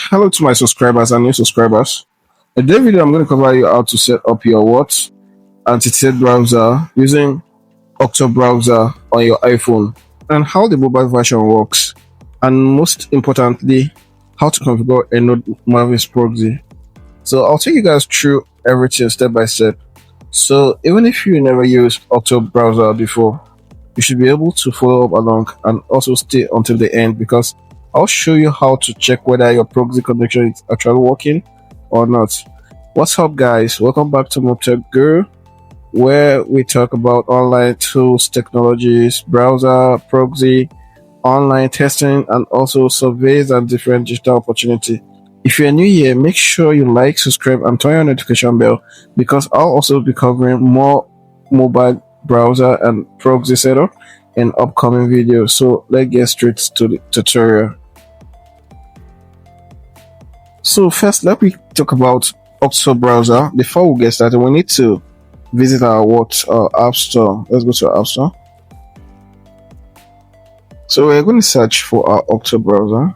Hello to my subscribers and new subscribers. In this video, I'm going to cover you how to set up your anti-cheat browser using Octo Browser on your iPhone and how the mobile version works, and most importantly, how to configure a NodeMaven proxy. So I'll take you guys through everything step by step. So even if you never used Octo Browser before, you should be able to follow up along and also stay until the end, because I'll show you how to check whether your proxy connection is actually working or not. What's up, guys? Welcome back to Mubitech Guru, where we talk about online tools, technologies, browser, proxy, online testing, and also surveys and different digital opportunity. If you're new here, make sure you like, subscribe, and turn on your notification bell, because I'll also be covering more mobile browser and proxy setup in upcoming videos. So let's get straight to the tutorial. So first, let me talk about Octo Browser. Before we get started, we need to visit our App Store. Let's go to our App Store. So we're going to search for our Octo Browser.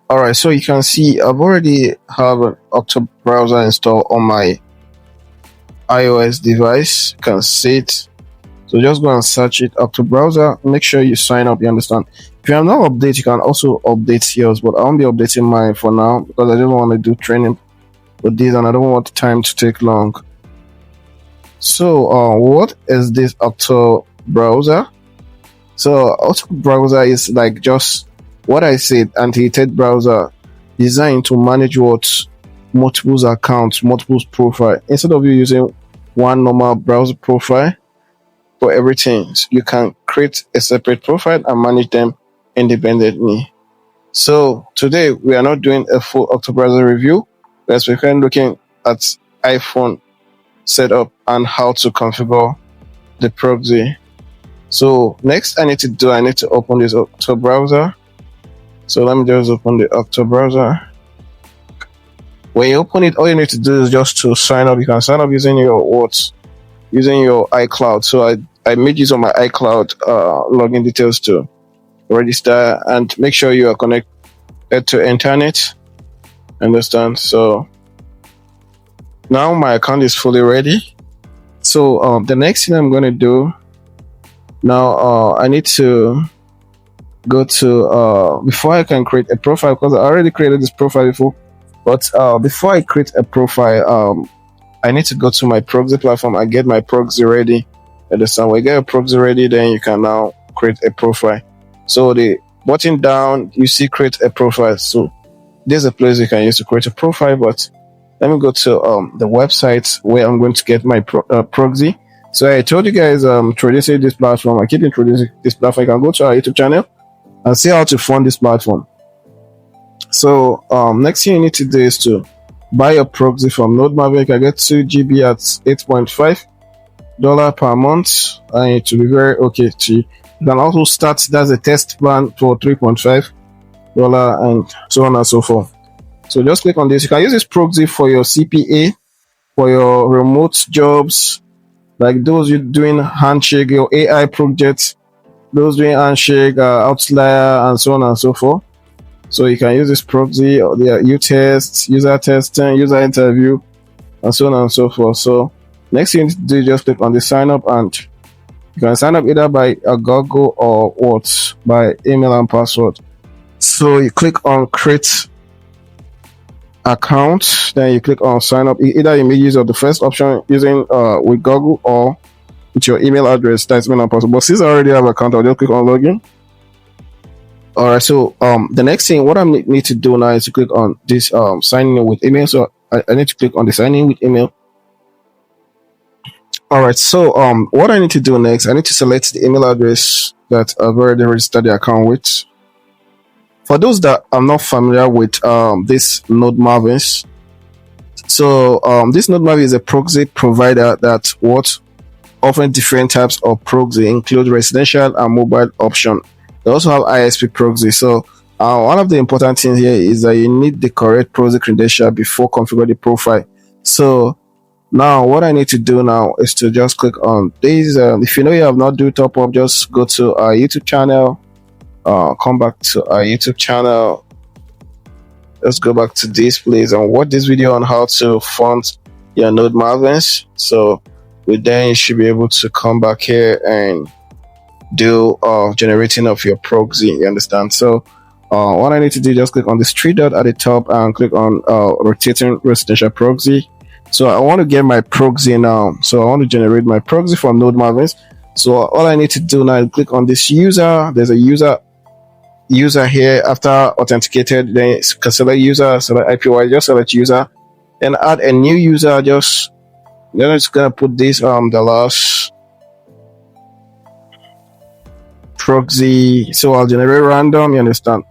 Alright, so you can see I've already have an Octo Browser installed on my iOS device. You can see it. So just go and search it, Octo Browser. Make sure you sign up, you understand. If you have not updated, you can also update yours, but I won't be updating mine for now because I just want to do training with this and I don't want the time to take long. So what is this Octo Browser? So Octo Browser is like just what I said, anti-cheat browser designed to manage multiple accounts, multiple profile. Instead of you using one normal browser profile for everything, you can create a separate profile and manage them independently. So today we are not doing a full Octo Browser review, but we're looking at iPhone setup and how to configure the proxy. So next I need to open this Octo Browser. So let me just open the Octo Browser. When you open it, all you need to do is just to sign up. You can sign up using your using your iCloud. So I made use of my iCloud login details to register, and make sure you are connected to internet. Understand? So now my account is fully ready. So the next thing I'm going to do now, I need to go to before I can create a profile, because I already created this profile before, but before I create a profile, I need to go to my proxy platform and get my proxy ready. Understand? When you get a proxy ready, then you can now create a profile. So the button down, you see create a profile. So there's a place you can use to create a profile, but let me go to the website where I'm going to get my proxy. So I told you guys introducing this platform. I keep introducing this platform. You can go to our YouTube channel and see how to fund this platform. So next thing you need to do is to buy your proxy from NodeMaven. You can get 2 GB at $8.5 per month, and it will be very okay to you. You can also start, that's a test plan for $3.5 and so on and so forth. So just click on this. You can use this proxy for your CPA, for your remote jobs, like those you doing Handshake, your AI projects, those doing Handshake, Outlier, and so on and so forth. So you can use this proxy, or the U-test, user testing, user interview, and so on and so forth. So next thing you need to do is just click on the sign up, and you can sign up either by a Google or by email and password. So you click on create account, then you click on sign up. Either you make use of the first option using with Google or with your email address, that's email and password. But since I already have an account, I'll just click on login. Alright, so the next thing what I need to do now is to click on this sign in with email. So I need to click on the sign in with email. Alright, so what I need to do next, I need to select the email address that I've already registered the account with. For those that are not familiar with this NodeMaven, so this NodeMaven is a proxy provider that offering different types of proxy, include residential and mobile option. They also have ISP proxy. So one of the important things here is that you need the correct proxy credential before configuring the profile. So now what I need to do now is to just click on this. If you know you have not do top up, just go to our YouTube channel, come back to our YouTube channel. Let's go back to this place and watch this video on how to font your NodeMavens. So with then you should be able to come back here and do generating of your proxy. You understand? So what I need to do, just click on this three dot at the top and click on rotating residential proxy. So I want to get my proxy now. So I want to generate my proxy from NodeMavens. So all I need to do now is click on this user. There's a user here. After authenticated, then you can select user, select IPY, just select user, and add a new user. Just gonna put this the last proxy. So I'll generate random. You understand?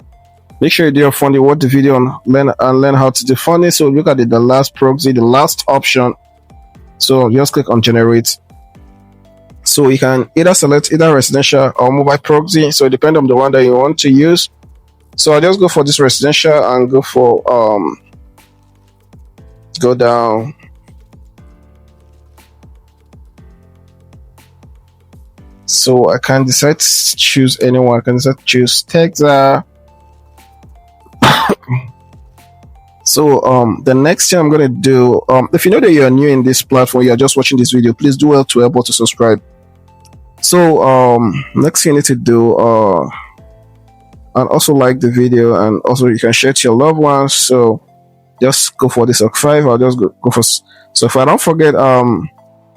Make sure you do your funding, watch the video and learn how to do funding. So look at the last proxy, the last option. So just click on generate. So you can either select either residential or mobile proxy. So it depends on the one that you want to use. So I'll just go for this residential and go for go down. So I can decide to choose anyone. I can decide to choose Texas. So the next thing I'm going to do, if you know that you're new in this platform, you're just watching this video, please do well to help us to subscribe. So next thing you need to do, and also like the video, and also you can share it to your loved ones. So just go for this OC5. I'll just go for so if I don't forget,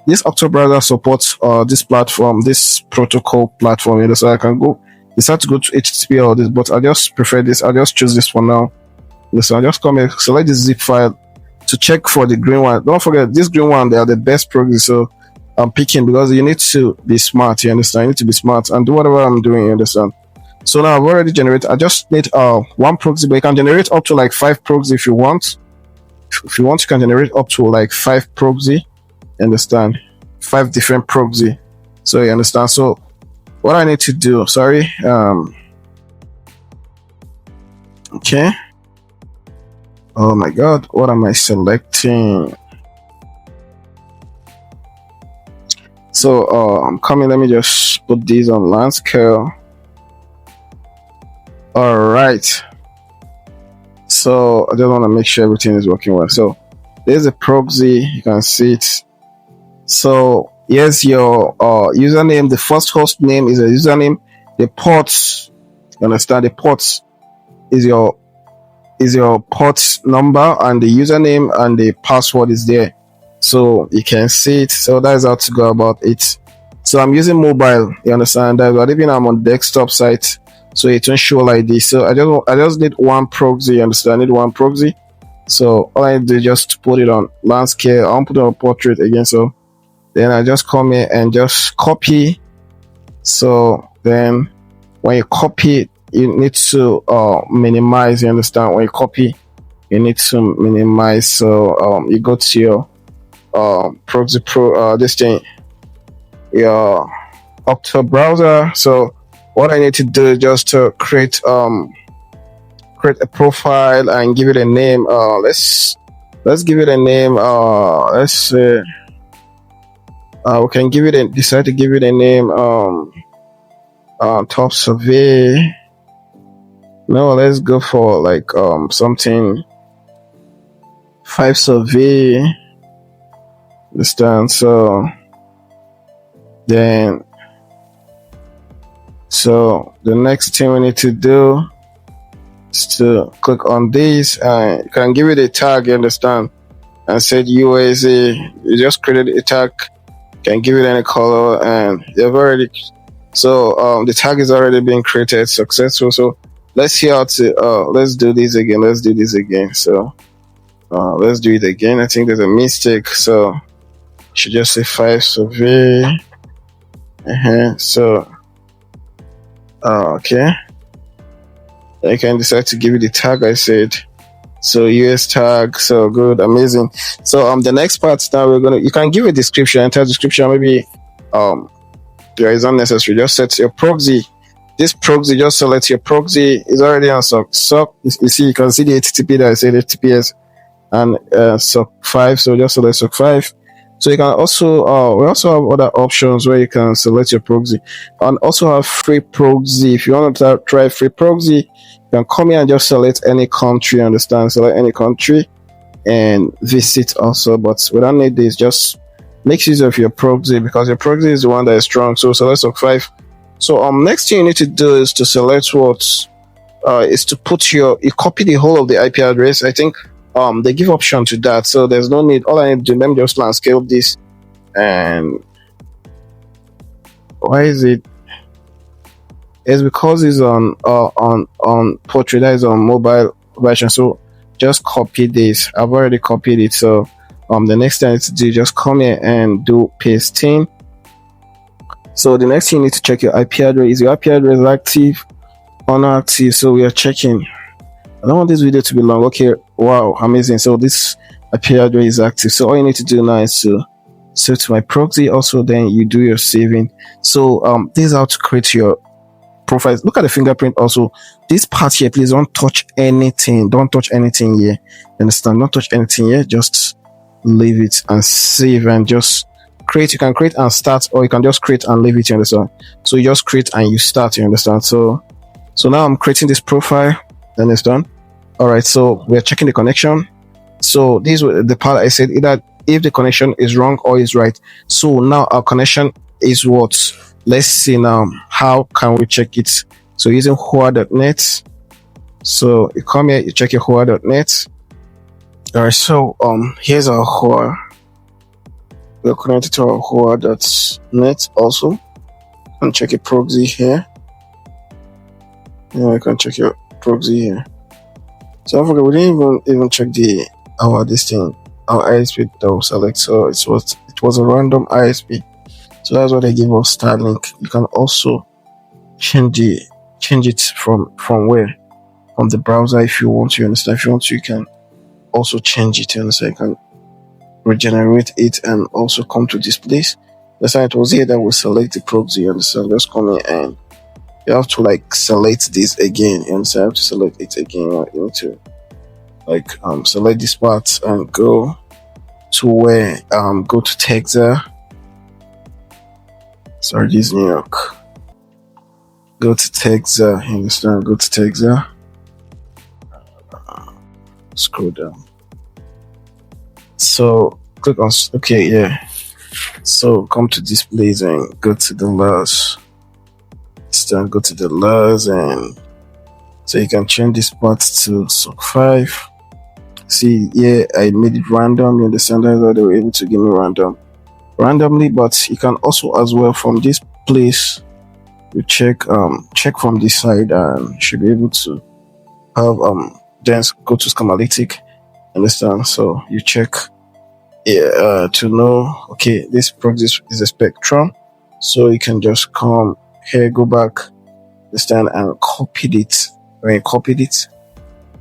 this Octo Browser supports this platform, this protocol platform. You know, so I can go decide to go to HTTP or this, but I just prefer this. I'll just choose this for now. Listen, I'll just come here, select the zip file to check for the green one. Don't forget, this green one, they are the best proxy. So I'm picking because you need to be smart. You understand? You need to be smart and do whatever I'm doing. You understand? So now I've already generated. I just need one proxy, but you can generate up to like 5 proxy if you want. If you want, you can generate up to like 5 proxy. You understand? 5 different proxy. So you understand? So what I need to do, sorry, okay. Oh my god, what am I selecting? So I'm coming, let me just put these on land scale. All right, so I just want to make sure everything is working well. So there's a proxy, you can see it. So here's your username. The first host name is a username. The ports, you understand, the ports is your port number, and the username and the password is there, so you can see it. So that's how to go about it. So I'm using mobile, you understand that, but even I'm on desktop site, so it won't show like this. So I just need one proxy, you understand? I need one proxy. So all I do is just put it on landscape. I'll put it on portrait again. So then I just come here and just copy. So then when you copy it, you need to minimize. You understand? When you copy, you need to minimize. So you go to your proxy this thing, your Octo Browser. So what I need to do is just to create a profile and give it a name. Let's give it a name. Let's say we can decide to give it a name. Top survey. No, let's go for like something 5 survey. Understand? So then, so the next thing we need to do is to click on this, and you can give it a tag. You understand? And set USA. You just created a tag. You can give it any color, and they've already. So the tag is already being created, successful. So let's see how to let's do this again. So let's do it again. I think there's a mistake, so should just say 5 survey. So okay, you can decide to give it the tag I said. So US tag. So good, amazing. So the next part now you can give a description, enter description. Maybe there is unnecessary. Just set your proxy. This proxy, just select your proxy. It's already on SOC. You see, you can see the HTTP that I said HTTPS and SOC 5. So just select SOC 5. So you can also we also have other options where you can select your proxy, and also have free proxy. If you want to try free proxy, you can come here and just select any country. Understand? Select any country and visit also. But we don't need this. Just make use of your proxy because your proxy is the one that is strong. So select SOC5. So next thing you need to do is to select what is to put you copy the whole of the IP address. I think they give option to that, so there's no need. All I need to do, let me just landscape this. And why is it? It's because it's on portrait, that is on mobile version. So just copy this. I've already copied it. So the next thing I need to do, just come here and do pasting. So the next thing you need to check your IP address. Is your IP address active or not active? So we are checking. I don't want this video to be long. Okay, wow, amazing. So this IP address is active. So all you need to do now is to save to my proxy. Also, then you do your saving. So this is how to create your profile. Look at the fingerprint. Also, this part here, please don't touch anything. Don't touch anything here. Understand? Don't touch anything here. Just leave it and save and just create. You can create and start, or you can just create and leave it. You understand? So you just create and you start. You understand? So now I'm creating this profile. Then it's done. All right, so we're checking the connection. So this is the part I said, either if the connection is wrong or is right. So now our connection is what? Let's see now, how can we check it? So using Hua.net. So you come here, you check your Hua.net. All right, so here's our Hua. We're connected to our Hua.net also. And check your proxy here. Yeah, you can check your proxy here. So I forgot, we didn't even check our ISP that we select. So it was a random ISP. So that's what they give us, Starlink. You can also change it from where? From the browser if you want to, understand. If you want to, you can also change it, understand. You can regenerate it and also come to this place. That's why it was here that we select the proxy, understand. Just come here and you have to select this again, and so I have to select it again. You need to select this part and go to where go to Texas. Sorry, this is New York. Go to Texas, you understand? Go to Texas. Scroll down. So click on okay, yeah. So come to this place and go to the last. Go to the last, and so you can change this part to SOC5. See, yeah, I made it random. You understand that they were able to give me randomly, but you can also as well from this place you check from this side and you should be able to have then go to Schematic. Understand? So you check to know, okay, this proxy is a Spectrum, so you can just come here, go back, understand, and copied it. When you copied it,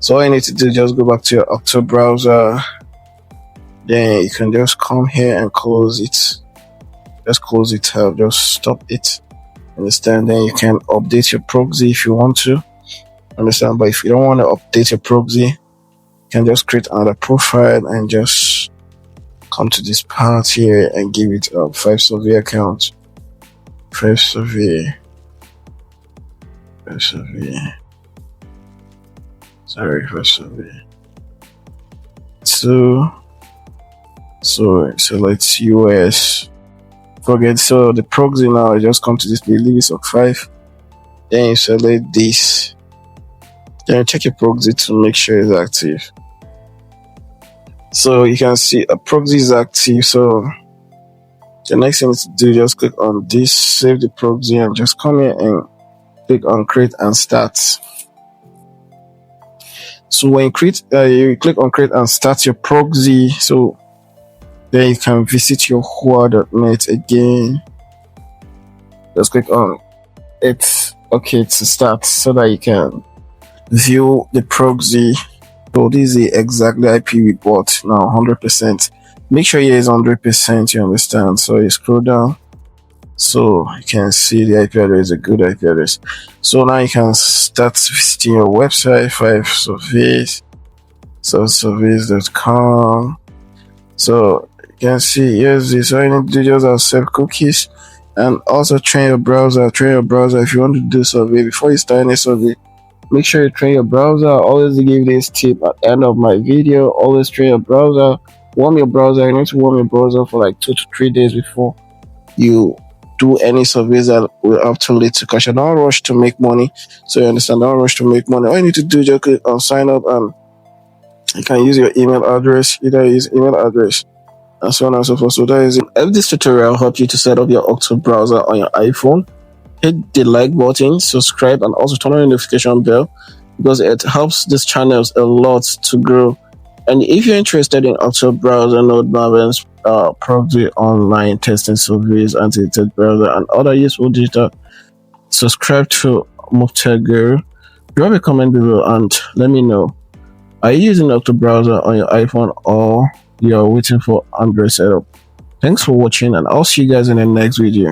so all you need to do, just go back to your Octo Browser. Then you can just come here and close it. Just close it out. Just stop it. Understand? Then you can update your proxy if you want to. Understand? But if you don't want to update your proxy, you can just create another profile and just come to this part here and give it a 5 survey account. 5 survey. Sorry, 5 survey. So select US. Forget, so the proxy now, I just come to this list of 5. Then you select this. Then you check your proxy to make sure it's active. So you can see a proxy is active. So the next thing to do, just click on this, save the proxy, and just come here and click on create and start. So when you click on create and start your proxy, so then you can visit your Hua.net again. Just click on it, okay, to start, so that you can view the proxy. So this is the exact IP we bought now, 100%. Make sure it is 100%, you understand. So you scroll down, so you can see the IP address is a good IP address. So now you can start visiting your website, 5 surveys, so surveys.com. So You can see here's this. All you need to do just accept cookies and also train your browser. Train your browser if you want to do survey. Before you start any survey, make sure you train your browser. I always give this tip at the end of my video. Always train your browser. Warm your browser. You need to warm your browser for like 2 to 3 days before you do any surveys that will have to lead to cash. Don't rush to make money. So you understand, don't rush to make money. All you need to do is just click on sign up, and you can use your email address. Either use email address and so on and so forth. So that is it. If this tutorial helped you to set up your Octo browser on your iPhone, hit the like button, subscribe, and also turn on the notification bell, because it helps these channels a lot to grow. And if you're interested in Octo Browser, NodeMaven's Proxy online testing surveys, anti-cheat browser, and other useful data, subscribe to Mubitech. Drop a comment below and let me know. Are you using Octo Browser on your iPhone, or you're waiting for Android setup? Thanks for watching, and I'll see you guys in the next video.